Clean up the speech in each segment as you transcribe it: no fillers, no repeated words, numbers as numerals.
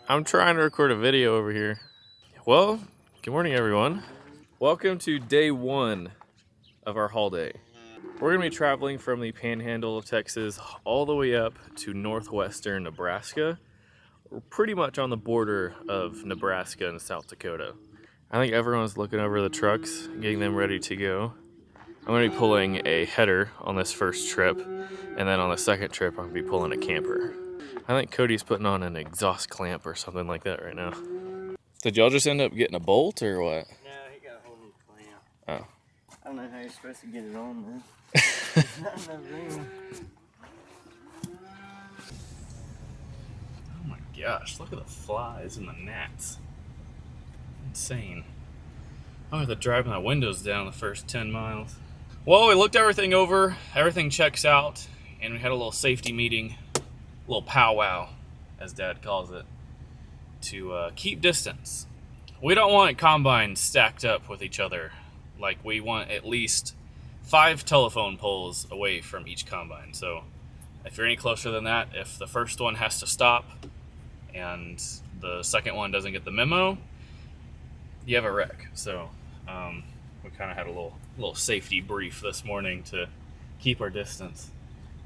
I'm trying to record a video over here. Well, good morning everyone. Welcome to day one of our haul day. We're gonna be traveling from the panhandle of Texas all the way up to northwestern Nebraska. We're pretty much on the border of Nebraska and South Dakota. I think everyone's looking over the trucks, getting them ready to go. I'm gonna be pulling a header on this first trip, and then on the second trip I'm gonna be pulling a camper. I think Cody's putting on an exhaust clamp or something like that right now. Did y'all just end up getting a bolt or what? No, he got a hold of the clamp. Oh. I don't know how you're supposed to get it on there. There's not enough room. Oh my gosh, look at the flies and the gnats. Insane. I'm gonna have to drive my windows down the first 10 miles. Well, we looked everything over, everything checks out, and we had a little safety meeting, a little powwow, as Dad calls it, to keep distance. We don't want combines stacked up with each other. Like, we want at least 5 telephone poles away from each combine. So if you're any closer than that, if the first one has to stop and the second one doesn't get the memo, you have a wreck. So we kind of had a little safety brief this morning to keep our distance.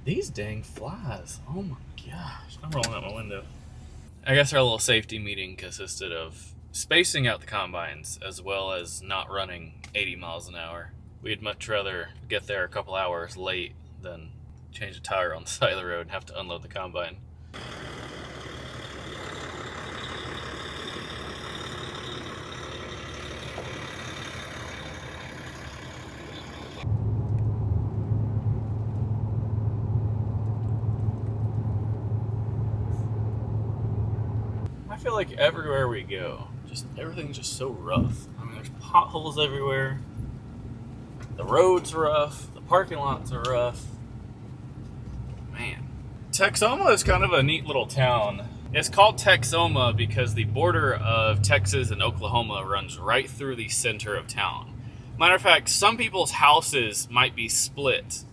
These dang flies, oh my gosh. I'm rolling out my window. I guess our little safety meeting consisted of spacing out the combines as well as not running 80 miles an hour. We'd much rather get there a couple hours late than change a tire on the side of the road and have to unload the combine. I feel like everywhere we go, everything's just so rough. I mean, there's potholes everywhere. The road's rough. The parking lots are rough. Man. Texoma is kind of a neat little town. It's called Texoma because the border of Texas and Oklahoma runs right through the center of town. Matter of fact, some people's houses might be split,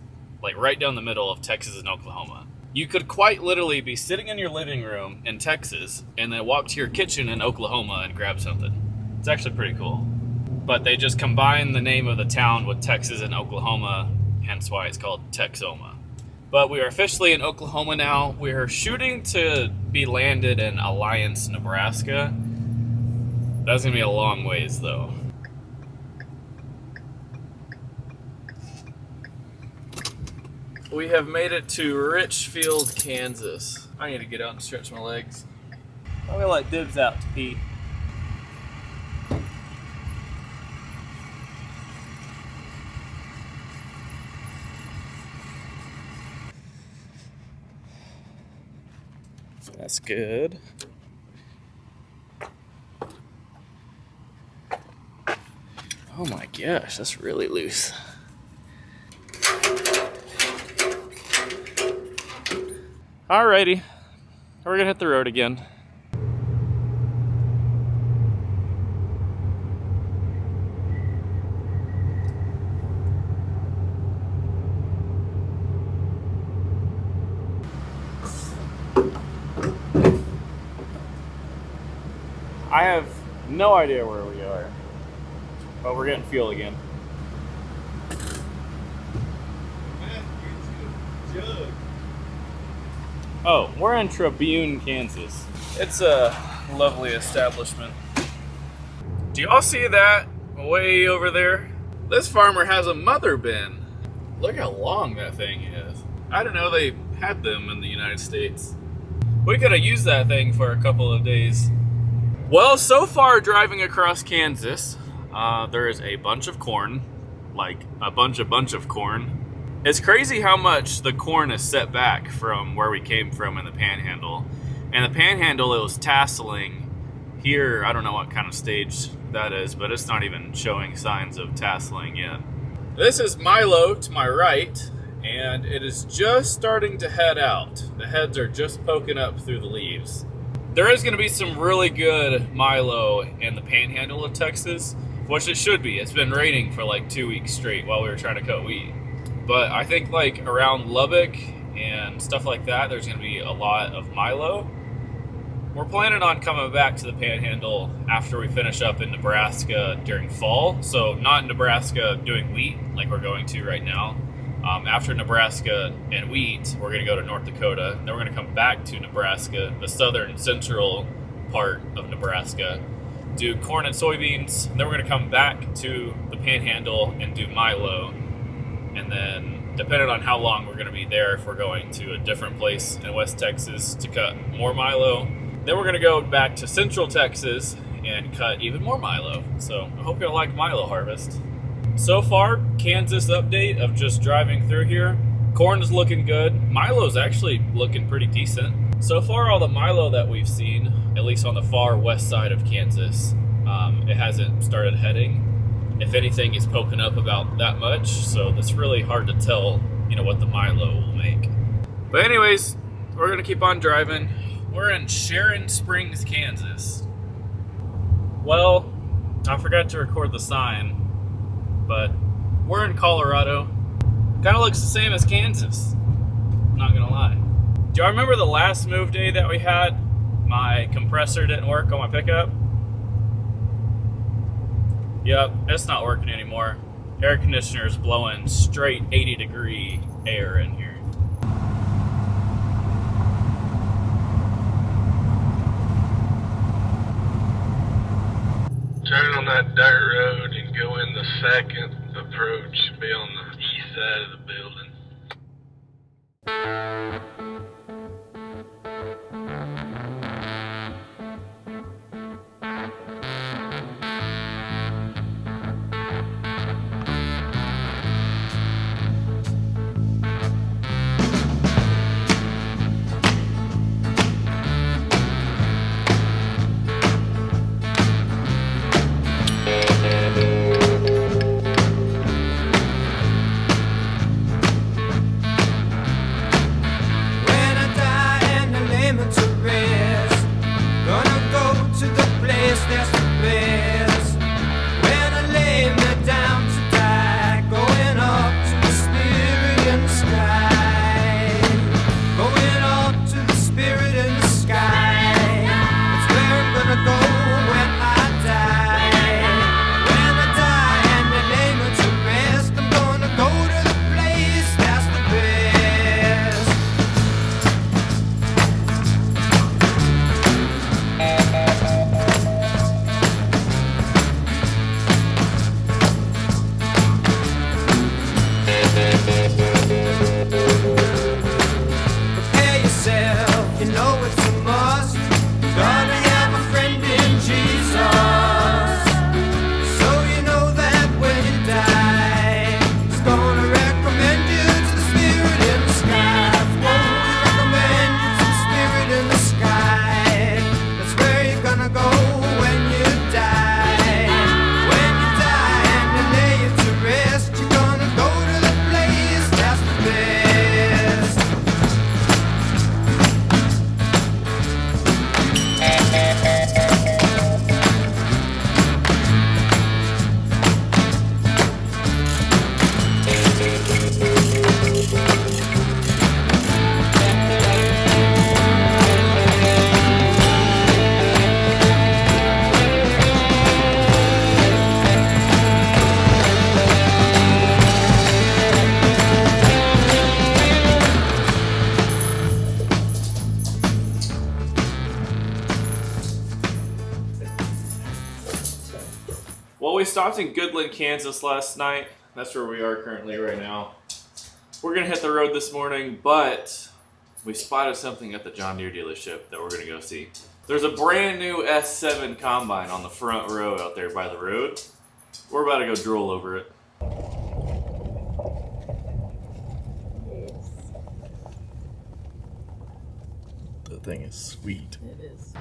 like right down the middle of Texas and Oklahoma. You could quite literally be sitting in your living room in Texas and then walk to your kitchen in Oklahoma and grab something. It's actually pretty cool. But they just combine the name of the town with Texas and Oklahoma, hence why it's called Texoma. But we are officially in Oklahoma now. We're shooting to be landed in Alliance, Nebraska. That's gonna be a long ways though. We have made it to Richfield, Kansas. I need to get out and stretch my legs. I'm gonna let Dibs out to pee. That's good. Oh my gosh, that's really loose. Alrighty, we're gonna hit the road again. I have no idea where we are, but we're getting fuel again. Oh, we're in Tribune, Kansas. It's a lovely establishment. Do y'all see that way over there? This farmer has a mother bin. Look how long that thing is. I didn't know they had them in the United States. We could have used that thing for a couple of days. Well, so far driving across Kansas, there is a bunch of corn, like a bunch of corn. It's crazy how much the corn is set back from where we came from in the Panhandle. And the Panhandle, it was tasseling. Here, I don't know what kind of stage that is, but it's not even showing signs of tasseling yet. This is Milo to my right, and it is just starting to head out. The heads are just poking up through the leaves. There is going to be some really good Milo in the Panhandle of Texas, which it should be. It's been raining for like 2 weeks straight while we were trying to cut wheat. But I think like around Lubbock and stuff like that, there's going to be a lot of Milo. We're planning on coming back to the Panhandle after we finish up in Nebraska during fall. So not in Nebraska doing wheat like we're going to right now. After Nebraska and wheat, we're going to go to North Dakota. Then we're going to come back to Nebraska, the southern central part of Nebraska, do corn and soybeans. Then we're going to come back to the Panhandle and do milo. And then depending on how long we're going to be there, if we're going to a different place in West Texas to cut more milo, then we're going to go back to Central Texas and cut even more milo. So I hope you'll like milo harvest. So far, Kansas update of just driving through here. Corn is looking good. Milo's actually looking pretty decent. So far, all the milo that we've seen, at least on the far west side of Kansas, it hasn't started heading. If anything, it's poking up about that much. So it's really hard to tell, what the milo will make. But anyways, we're going to keep on driving. We're in Sharon Springs, Kansas. Well, I forgot to record the sign, but we're in Colorado. Kind of looks the same as Kansas, not gonna lie. Do y'all remember the last move day that we had? My compressor didn't work on my pickup. Yep, it's not working anymore. Air conditioner's blowing straight 80-degree air in here. Turn on that dirt road and go in the second approach, be on the east side of the building. Well, we stopped in Goodland, Kansas last night. That's where we are currently right now. We're going to hit the road this morning, but we spotted something at the John Deere dealership that we're going to go see. There's a brand new S7 combine on the front row out there by the road. We're about to go drool over it. The thing is sweet. It is.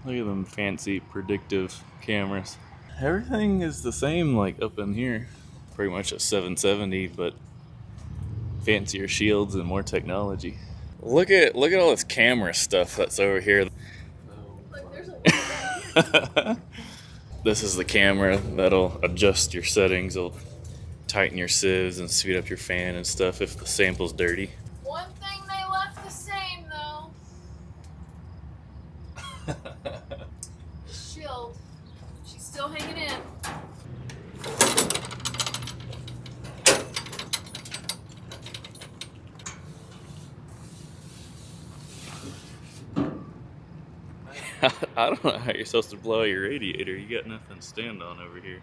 Look at them fancy predictive cameras. Everything is the same like up in here. Pretty much a 770, but fancier shields and more technology. Look at all this camera stuff that's over here. Look, there's a This is the camera that'll adjust your settings. It'll tighten your sieves and speed up your fan and stuff if the sample's dirty. One thing they left the same though. The shield. She's still hanging in. I don't know how you're supposed to blow out your radiator. You got nothing to stand on over here.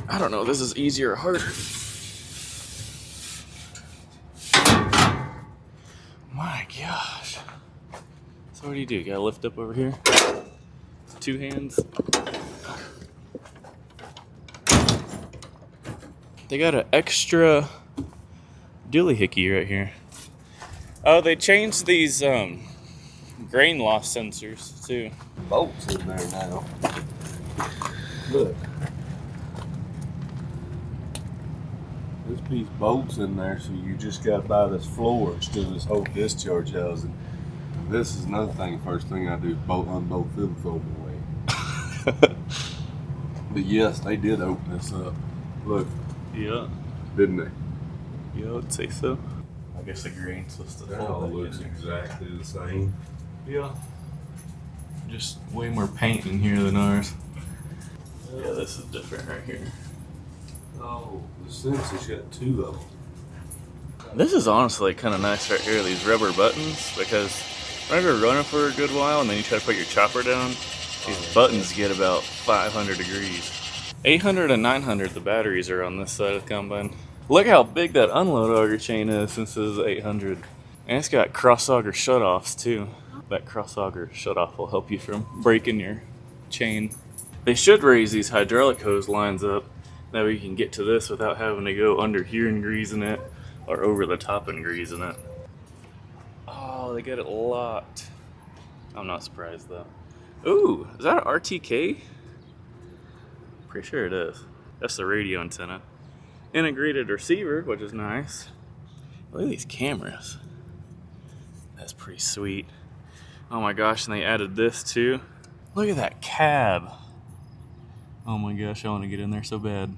I don't know if this is easier or harder. My gosh. So what do? You gotta lift up over here? 2 hands. They got an extra doohickey right here. Oh, they changed these grain loss sensors too. Bolts in there now. Look. This piece bolts in there, so you just got to buy this floor instead of this whole discharge housing. This is another thing. First thing I do is unbolt film foam away. But yes, they did open this up. Look. Yeah. Didn't they? Yeah, I would say so. I guess the grain's supposed to That all looks exactly the same. Yeah. Just way more paint in here than ours. Yeah, this is different right here. Oh, the sensor's got 2 of them. This is honestly kind of nice right here, these rubber buttons, because whenever you're running for a good while and then you try to put your chopper down, these buttons get about 500 degrees. 800 and 900, the batteries are on this side of the combine. Look how big that unload auger chain is since this is 800. And it's got cross auger shutoffs too. That cross auger shutoff will help you from breaking your chain. They should raise these hydraulic hose lines up. That way you can get to this without having to go under here and greasing it or over the top and greasing it. Oh, they got it locked. I'm not surprised though. Ooh, is that an RTK? Pretty sure it is. That's the radio antenna. Integrated receiver, which is nice. Look at these cameras. That's pretty sweet. Oh my gosh, and they added this too. Look at that cab. Oh my gosh, I want to get in there so bad.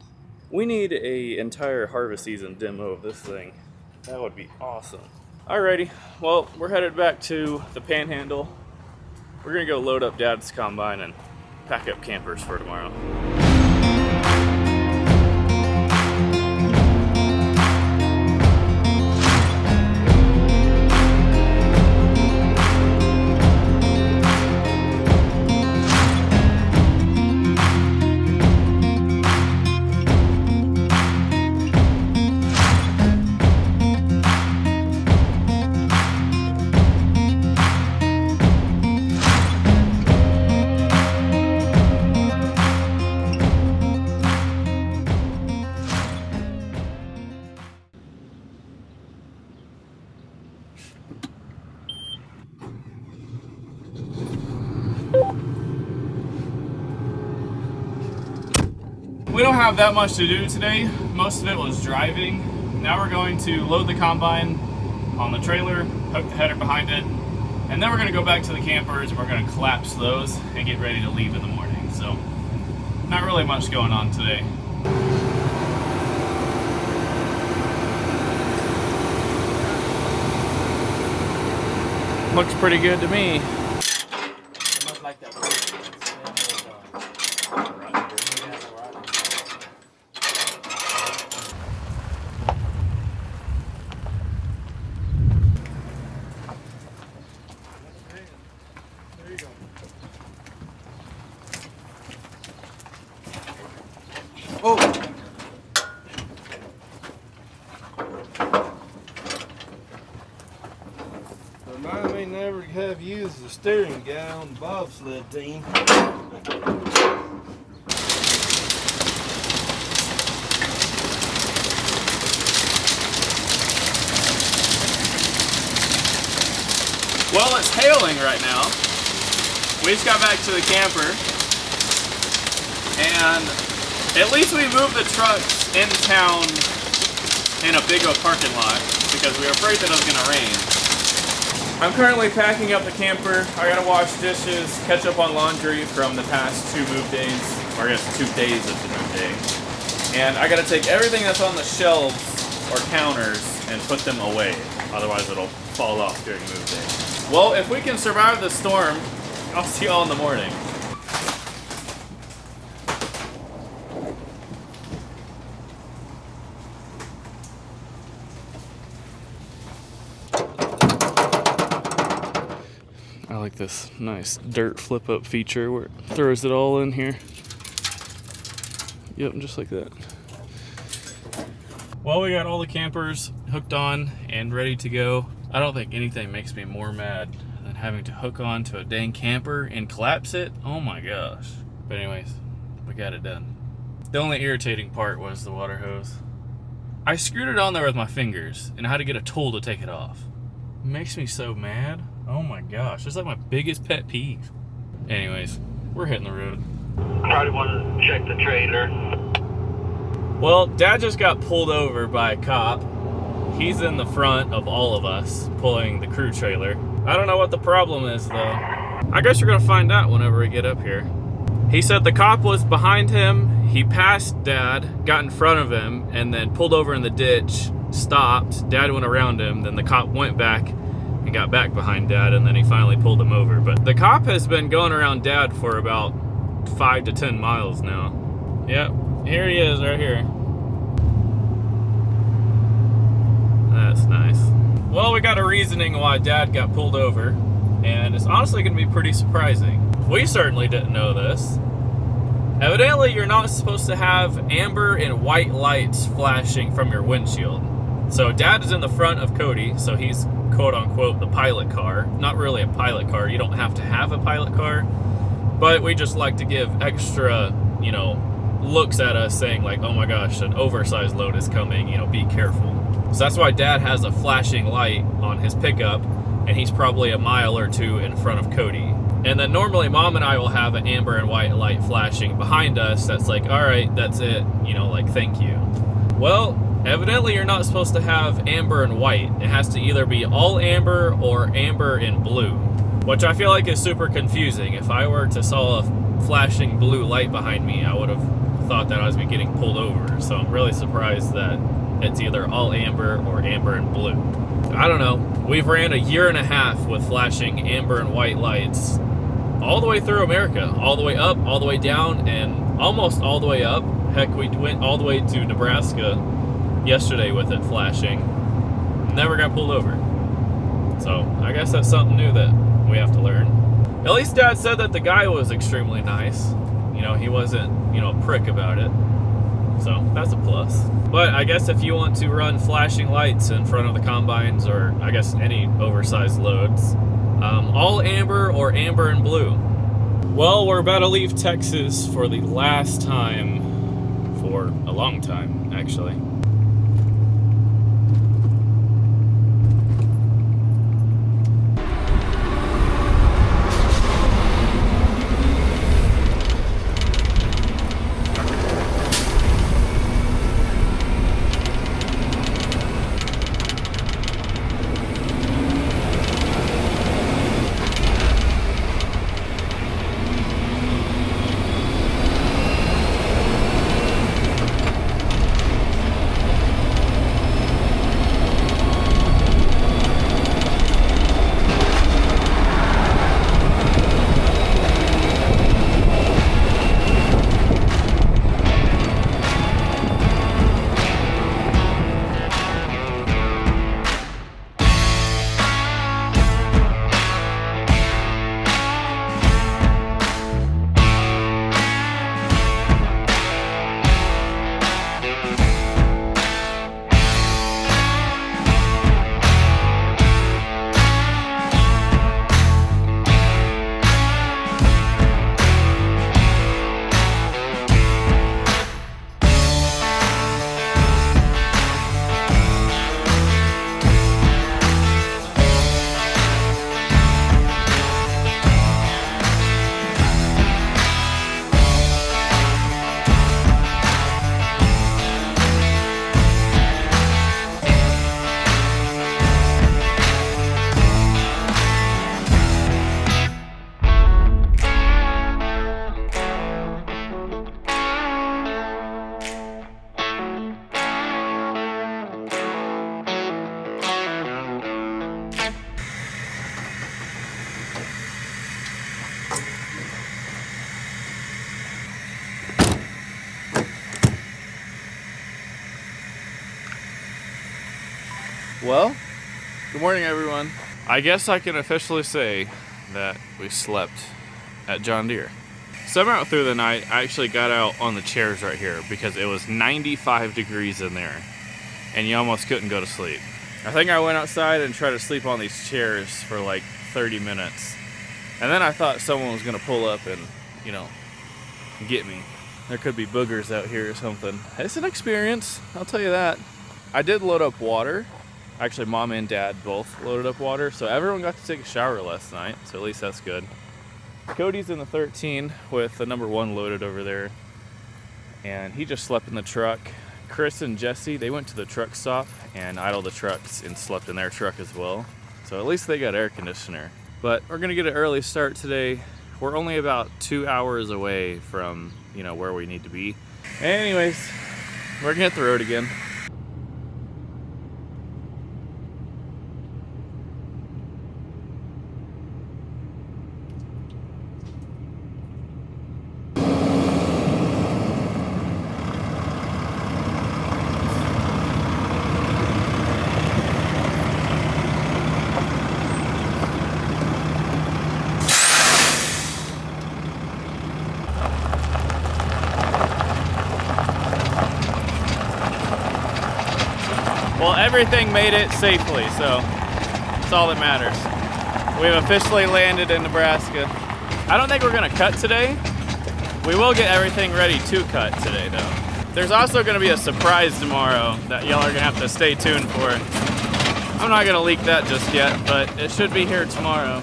We need a entire harvest season demo of this thing. That would be awesome. Alrighty, well, we're headed back to the Panhandle. We're gonna go load up Dad's combine and pack up campers for tomorrow. We don't have that much to do today. Most of it was driving. Now we're going to load the combine on the trailer, hook the header behind it, and then we're going to go back to the campers and we're going to collapse those and get ready to leave in the morning. So, not really much going on today. Looks pretty good to me. Oh! Remind me never to have you as the steering guy on the bobsled team. Well, it's hailing right now. We just got back to the camper, and at least we moved the trucks in town in a big old parking lot because we were afraid that it was gonna rain. I'm currently packing up the camper. I gotta wash dishes, catch up on laundry from the past 2 move days. or I guess 2 days of the move day. And I gotta take everything that's on the shelves or counters and put them away. Otherwise it'll fall off during move day. Well, if we can survive the storm, I'll see y'all in the morning. I like this nice dirt flip up feature where it throws it all in here. Yep, just like that. Well, we got all the campers hooked on and ready to go. I don't think anything makes me more mad than having to hook on to a dang camper and collapse it. Oh my gosh. But anyways, we got it done. The only irritating part was the water hose. I screwed it on there with my fingers and I had to get a tool to take it off. It makes me so mad. Oh my gosh, it's like my biggest pet peeve. Anyways, we're hitting the road. Probably want to check the trailer. Well, Dad just got pulled over by a cop. He's in the front of all of us, pulling the crew trailer. I don't know what the problem is, though. I guess we're gonna find out whenever we get up here. He said the cop was behind him, he passed Dad, got in front of him, and then pulled over in the ditch, stopped, Dad went around him, then the cop went back and got back behind Dad, and then he finally pulled him over. But the cop has been going around Dad for about 5 to 10 miles now. Yep, here he is right here. That's nice. Well, we got a reasoning why Dad got pulled over, and it's honestly going to be pretty surprising. We certainly didn't know this. Evidently, you're not supposed to have amber and white lights flashing from your windshield. So Dad is in the front of Cody, so he's quote-unquote the pilot car. Not really a pilot car. You don't have to have a pilot car. But we just like to give extra, looks at us saying like, oh my gosh, an oversized load is coming, be careful. So that's why Dad has a flashing light on his pickup, and he's probably a mile or two in front of Cody. And then normally Mom and I will have an amber and white light flashing behind us that's like, all right, that's it, thank you. Well, evidently you're not supposed to have amber and white. It has to either be all amber or amber and blue, which I feel like is super confusing. If I were to saw a flashing blue light behind me, I would have thought that I was getting pulled over. So I'm really surprised that it's either all amber or amber and blue. I don't know. We've ran a year and a half with flashing amber and white lights all the way through America, all the way up, all the way down, and almost all the way up. Heck, we went all the way to Nebraska yesterday with it flashing. Never got pulled over. So I guess that's something new that we have to learn. At least Dad said that the guy was extremely nice. He wasn't, a prick about it. So that's a plus. But I guess if you want to run flashing lights in front of the combines, or I guess any oversized loads, all amber or amber and blue. Well, we're about to leave Texas for the last time for a long time, actually. Well, good morning, everyone. I guess I can officially say that we slept at John Deere. Somehow through the night, I actually got out on the chairs right here because it was 95 degrees in there and you almost couldn't go to sleep. I think I went outside and tried to sleep on these chairs for like 30 minutes. And then I thought someone was gonna pull up and, you know, get me. There could be boogers out here or something. It's an experience, I'll tell you that. I did load up water. Actually, mom and dad both loaded up water, so everyone got to take a shower last night, so at least that's good. Cody's in the 13 with the number 1 loaded over there, and he just slept in the truck. Chris and Jesse, they went to the truck stop and idled the trucks and slept in their truck as well. So at least they got air conditioner. But we're gonna get an early start today. We're only about 2 hours away from, you know, where we need to be. Anyways, we're gonna hit the road again. Well, everything made it safely, so that's all that matters. We've officially landed in Nebraska. I don't think we're gonna cut today. We will get everything ready to cut today, though. There's also gonna be a surprise tomorrow that y'all are gonna have to stay tuned for. I'm not gonna leak that just yet, but it should be here tomorrow.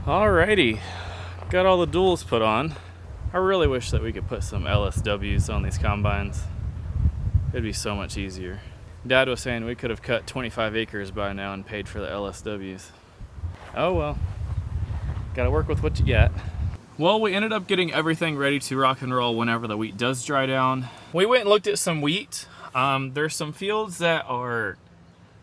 Alrighty, got all the duals put on. I really wish that we could put some LSWs on these combines. It'd be so much easier. Dad was saying we could have cut 25 acres by now and paid for the LSWs. Oh well, gotta work with what you got. Well, we ended up getting everything ready to rock and roll whenever the wheat does dry down. We went and looked at some wheat. There's some fields that are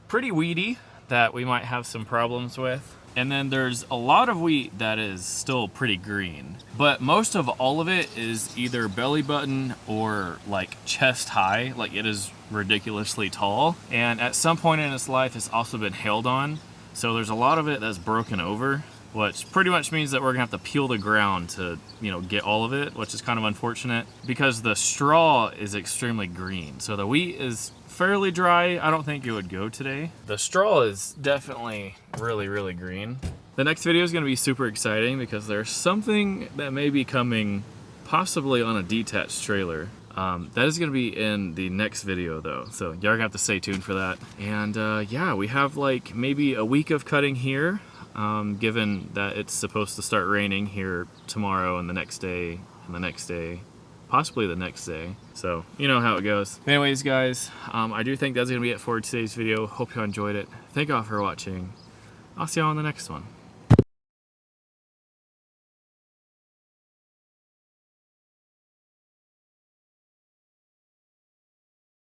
pretty weedy that we might have some problems with. And then there's a lot of wheat that is still pretty green. But most of all of it is either belly button or like chest high, like it is ridiculously tall. And at some point in its life, it's also been hailed on. So there's a lot of it that's broken over, which pretty much means that we're gonna have to peel the ground to, you know, get all of it, which is kind of unfortunate because the straw is extremely green. So the wheat is fairly dry. I don't think it would go today. The straw is definitely really, really green. The next video is gonna be super exciting because there's something that may be coming possibly on a detached trailer. That is gonna be in the next video though. So y'all are gonna have to stay tuned for that. And yeah, we have like maybe a week of cutting here, given that it's supposed to start raining here tomorrow and the next day and the next day. Possibly the next day. So, you know how it goes. Anyways, guys, I do think that's going to be it for today's video. Hope you enjoyed it. Thank y'all for watching. I'll see y'all on the next one.